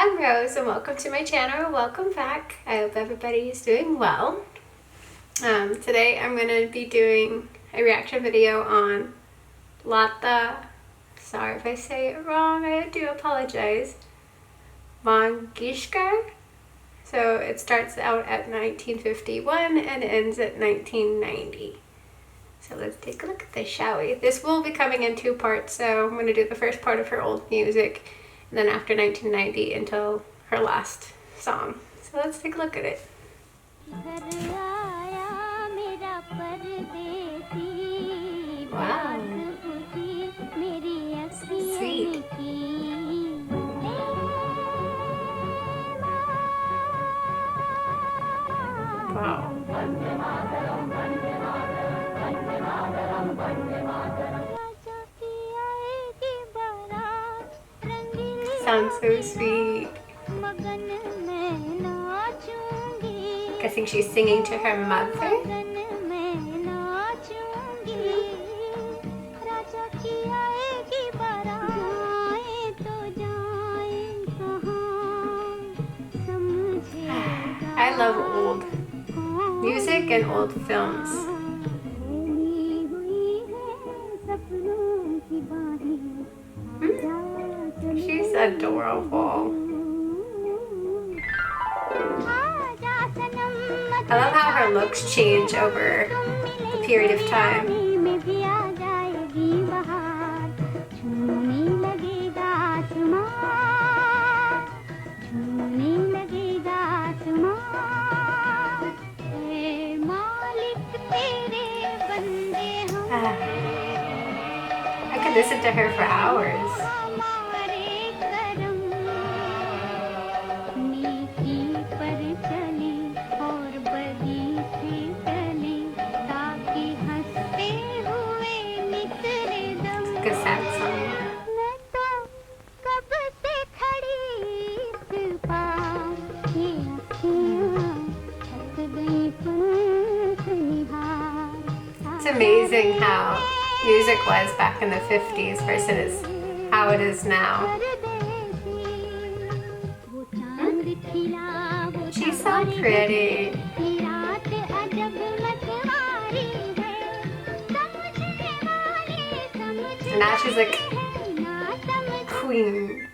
I'm Rose and welcome to my channel. Welcome back. I hope everybody is doing well. Today I'm going to be doing a reaction video on Lata, sorry if I say it wrong, I do apologize, Mangishkar. So it starts out at 1951 and ends at 1990. So let's take a look at this, shall we? This will be coming in two parts, so I'm going to do the first part of her old music and then after 1990 until her last song. So let's take a look at it. Wow. Sweet. Wow. Sounds so sweet. Guessing she's singing to her mother. I love old music and old films. She's adorable. I love how her looks change over the period of time. I could listen to her for hours. Good sad song. It's amazing how music was back in the 50s versus how it is now. She's so pretty. And now she's like queen.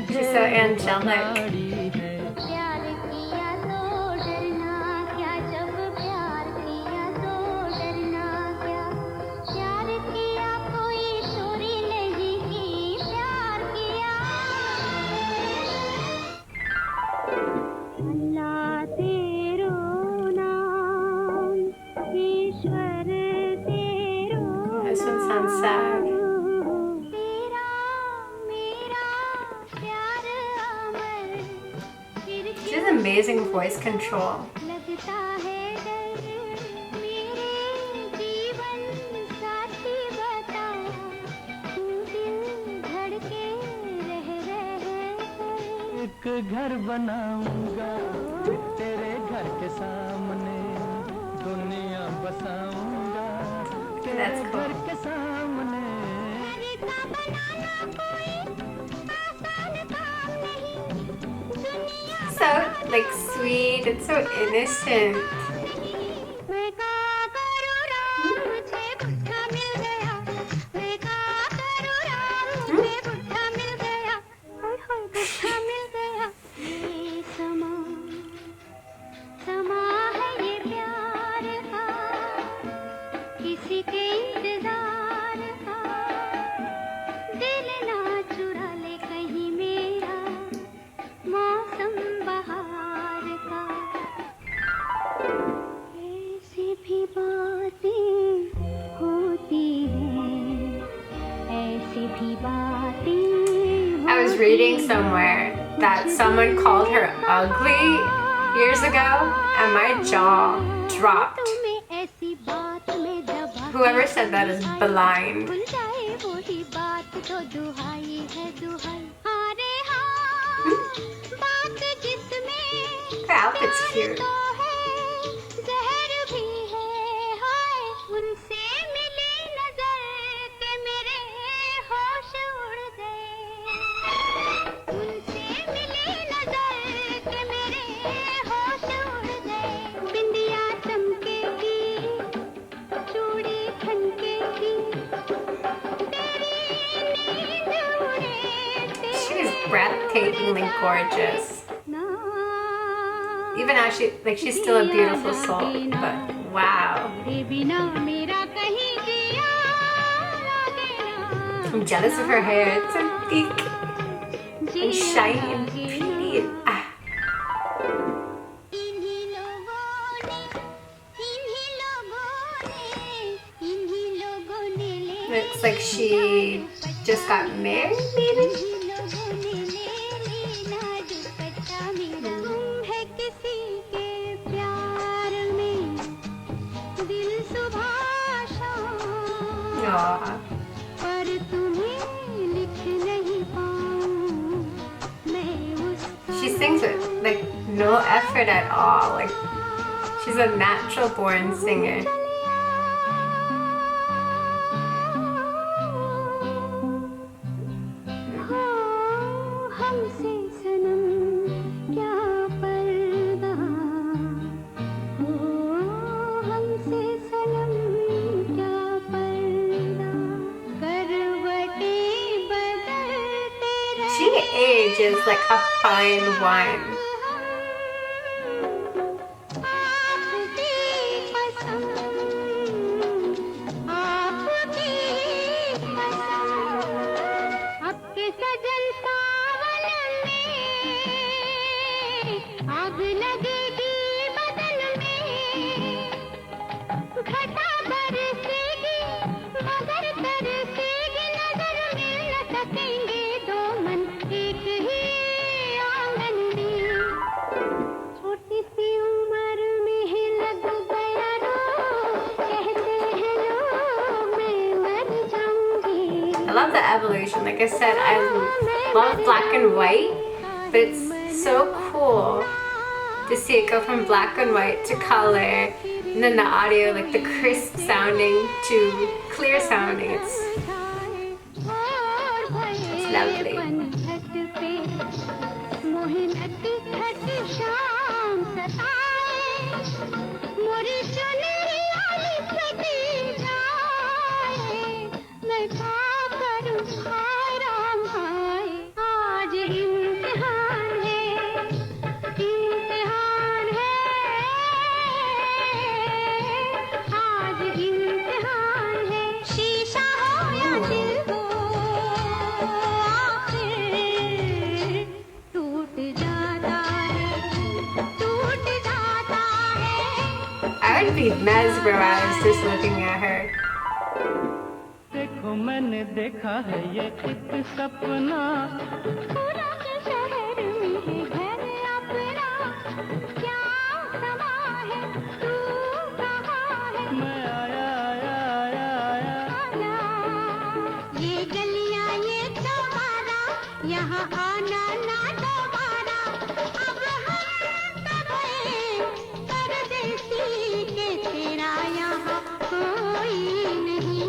She's so angelic. This one sounds sad. She has amazing voice control. एक घर बनाऊंगा तेरे घर के सामने दुनिया बसाऊंगा तेरे घर के सामने So like sweet and so innocent. I was reading somewhere that someone called her ugly years ago and my jaw dropped. Whoever said that is blind. Her outfit's cute. breathtakingly gorgeous. Even now, she's still a beautiful soul, but wow. I'm jealous of her hair. It's so thick and shiny and pretty. Looks like she just got married, maybe? Aww. She sings with like no effort at all. Like she's a natural born singer. She ages like a fine wine. I love the evolution. Like I said, I love black and white, but it's so cool to see it go from black and white to color, and then the audio, like the crisp sounding to clear sounding. It's lovely. I would be mesmerized just looking at her. देखो मैंने देखा है ये एक सपना पूरा के शहर में है घर अपना क्या समा है तू कहाँ है मैं आया आया आया आया ये गलियां ये तुम्हारा यहाँ आना ना दोबारा अब हम सब परदेसी के तेरा यहाँ कोई नहीं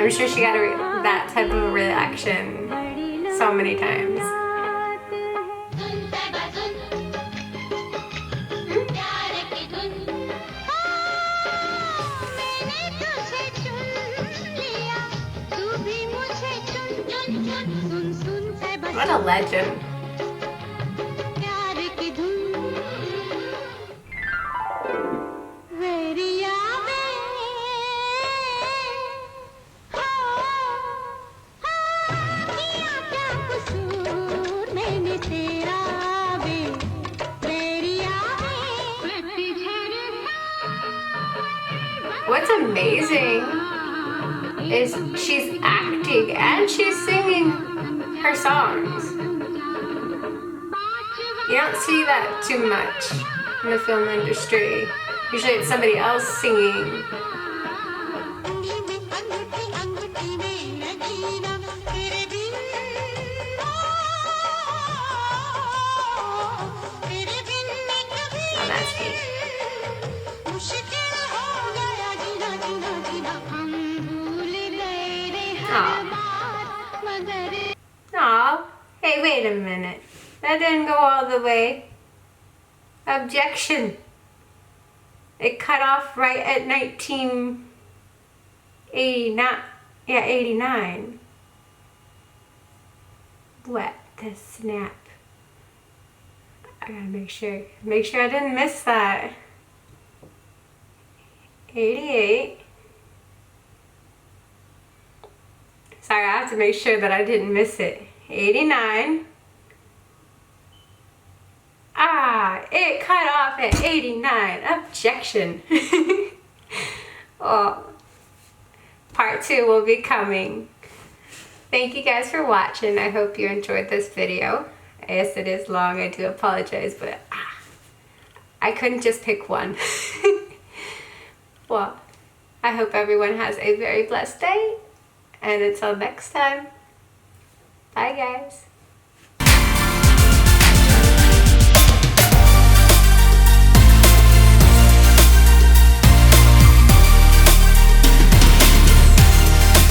I'm sure she got that type of reaction so many times. What a legend. What's amazing is she's acting and she's singing her songs. You don't see that too much in the film industry. Usually it's somebody else singing. the way. Objection. It cut off right at 1989. Yeah, 89. What the snap? I gotta make sure I didn't miss that. 88. Sorry, I have to make sure that I didn't miss it. 89. Ah, it cut off at 89. Objection. Oh, part 2 will be coming. Thank you guys for watching. I hope you enjoyed this video. Yes, it is long. I do apologize, but I couldn't just pick one. Well, I hope everyone has a very blessed day. And until next time, bye guys.